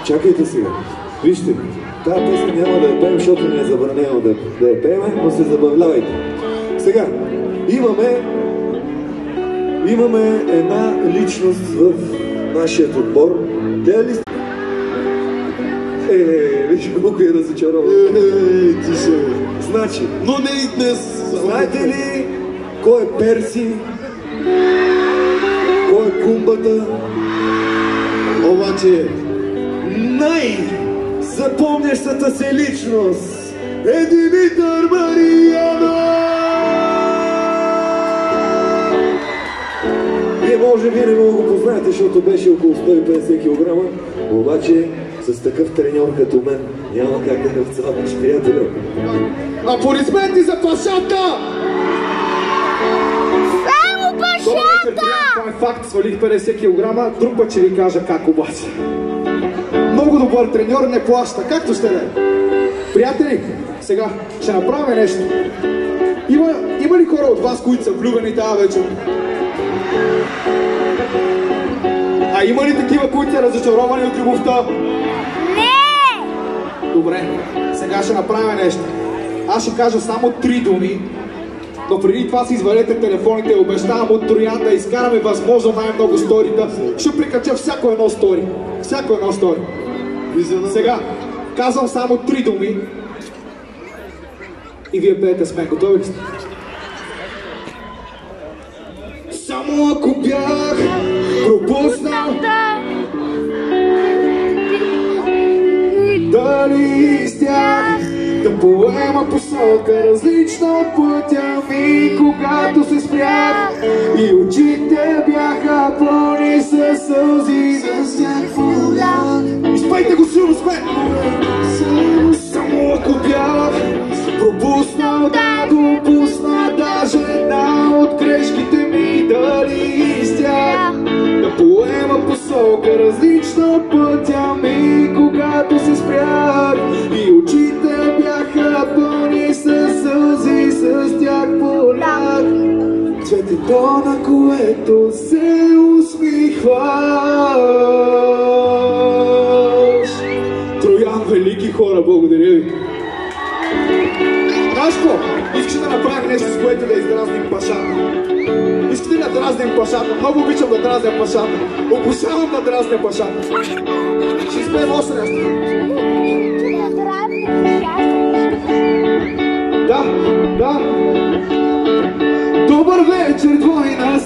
Чакайте сега. Вижте, тази песен няма да я пеем, защото ни е забранено да я пеем, но се забавлявайте. Сега, имаме една личност в нашия отбор. Тя ли... виж колко е разочарован. Ти се... Значи... Но не и днес. Знаете ли кой е Перси? Кой е Кумбата? Обаче... Запомнящата се личност е Димитър Мариянов! Вие може би не мога го познаете, защото беше около 150 кг, обаче с такъв треньор като мен няма как да не вцапаш, приятелю. Аплодисменти за Пашата! Само Пашата! Това е факт, свалих 50 кг, друг път ще ви кажа как обаче. Много добър треньор, не плаща, както ще да е. Приятели, сега ще направим нещо. Има ли хора от вас, които са влюбени тази вечер? А има ли такива, които са разочаровани от любовта? Не! Добре, сега ще направим нещо. Аз ще кажа само 3 думи, но преди това си извадете телефоните и обещавам от Троян да изкараме възможно най-много сторита. Ще прикача всяко едно стори. Всяко едно стори. Сега, казвам само 3 думи и вие пеете с мен. Готови ли сте? Само ако бях пропуснал дали стях да поема посока различна от пътя ми, когато се спрях и очите бяха пълни със сълзи. С тях поглед изпейте го силно с мен! Само ако бях пропуснал да допусна даже една от грешките ми, дали стях да поема посока различна от пътя ми, когато се спрях и очите бяха пълни със сълзи, с тях полях цветето, на което се усмихваш. Троян, велики хора, благодаря ви. Знаеш какво? Искаш да направим нещо, с което да издразним Пашата? Искате ли да дразним Пашата? Много обичам да дразня Пашата. Обожавам да дразня Пашата. Ще изпеем още нещо. Да. Добър вечер, двойна